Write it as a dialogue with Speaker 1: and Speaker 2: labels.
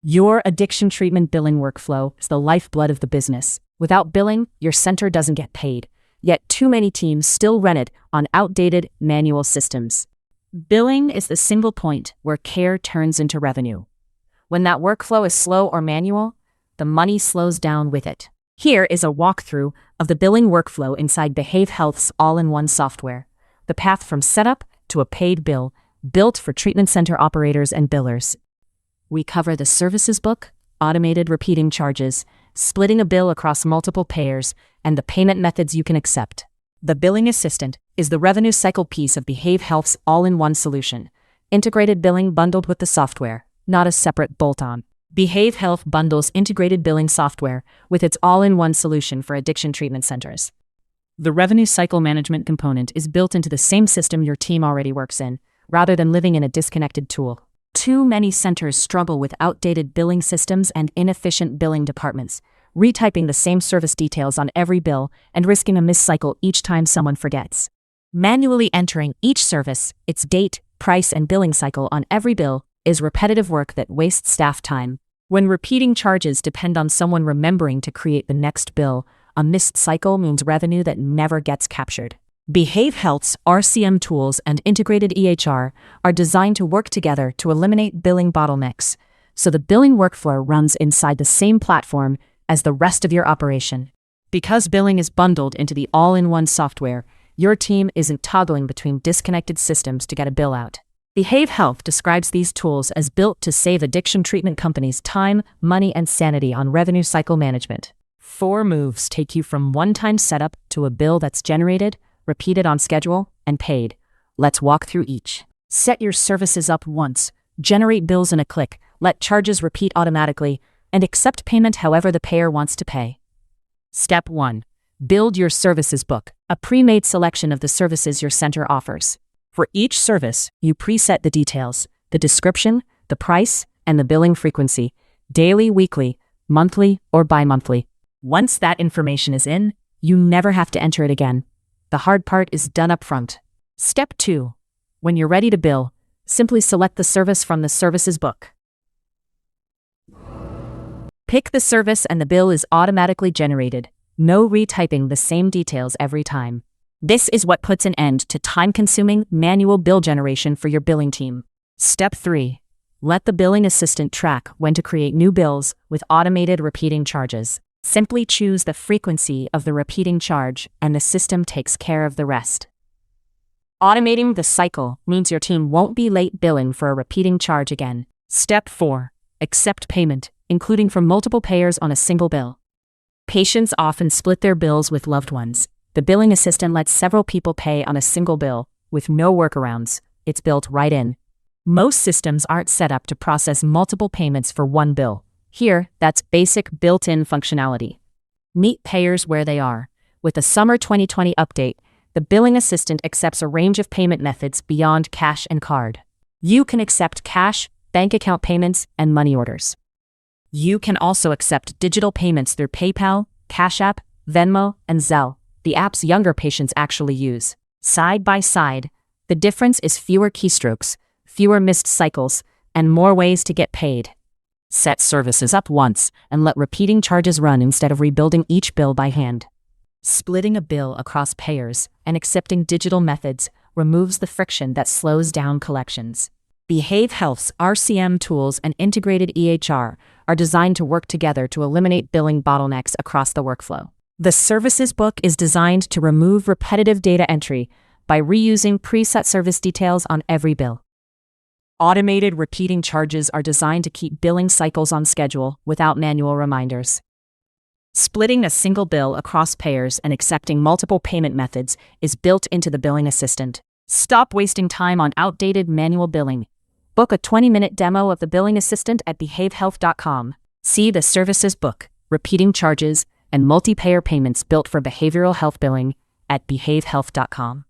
Speaker 1: Your addiction treatment billing workflow is the lifeblood of the business. Without billing, your center doesn't get paid. Yet too many teams still run it on outdated manual systems. Billing is the single point where care turns into revenue. When that workflow is slow or manual, the money slows down with it. Here is a walkthrough of the billing workflow inside Behave Health's all-in-one software. The path from setup to a paid bill, built for treatment center operators and billers. We cover the services book, automated repeating charges, splitting a bill across multiple payers, and the payment methods you can accept. The billing assistant is the revenue cycle piece of Behave Health's all-in-one solution. Integrated billing bundled with the software, not a separate bolt-on. Behave Health bundles integrated billing software with its all-in-one solution for addiction treatment centers. The revenue cycle management component is built into the same system your team already works in, rather than living in a disconnected tool. Too many centers struggle with outdated billing systems and inefficient billing departments, retyping the same service details on every bill and risking a miscycle each time someone forgets. Manually entering each service, its date, price, and billing cycle on every bill is repetitive work that wastes staff time. When repeating charges depend on someone remembering to create the next bill, a missed cycle means revenue that never gets captured. Behave Health's RCM tools and integrated EHR are designed to work together to eliminate billing bottlenecks, so the billing workflow runs inside the same platform as the rest of your operation. Because billing is bundled into the all-in-one software, your team isn't toggling between disconnected systems to get a bill out. Behave Health describes these tools as built to save addiction treatment companies time, money, and sanity on revenue cycle management. 4 moves take you from one-time setup to a bill that's generated, repeated on schedule, and paid. Let's walk through each. Set your services up once, generate bills in a click, let charges repeat automatically, and accept payment however the payer wants to pay. Step 1. Build your services book, a pre-made selection of the services your center offers. For each service, you preset the details, the description, the price, and the billing frequency, daily, weekly, monthly, or bi-monthly. Once that information is in, you never have to enter it again. The hard part is done up front. Step 2. When you're ready to bill, simply select the service from the services book. Pick the service and the bill is automatically generated. No retyping the same details every time. This is what puts an end to time-consuming manual bill generation for your billing team. Step 3. Let the billing assistant track when to create new bills with automated repeating charges. Simply choose the frequency of the repeating charge, and the system takes care of the rest. Automating the cycle means your team won't be late billing for a repeating charge again. Step 4. Accept payment, including from multiple payers on a single bill. Patients often split their bills with loved ones. The billing assistant lets several people pay on a single bill, with no workarounds. It's built right in. Most systems aren't set up to process multiple payments for one bill. Here, that's basic built-in functionality. Meet payers where they are. With the Summer 2020 update, the billing assistant accepts a range of payment methods beyond cash and card. You can accept cash, bank account payments, and money orders. You can also accept digital payments through PayPal, Cash App, Venmo, and Zelle, the apps younger patients actually use. Side by side, the difference is fewer keystrokes, fewer missed cycles, and more ways to get paid. Set services up once and let repeating charges run instead of rebuilding each bill by hand. Splitting a bill across payers and accepting digital methods removes the friction that slows down collections. Behave Health's RCM tools and integrated EHR are designed to work together to eliminate billing bottlenecks across the workflow. The services book is designed to remove repetitive data entry by reusing preset service details on every bill. Automated repeating charges are designed to keep billing cycles on schedule without manual reminders. Splitting a single bill across payers and accepting multiple payment methods is built into the billing assistant. Stop wasting time on outdated manual billing. Book a 20-minute demo of the billing assistant at behavehealth.com. See the services book, repeating charges, and multi-payer payments built for behavioral health billing at behavehealth.com.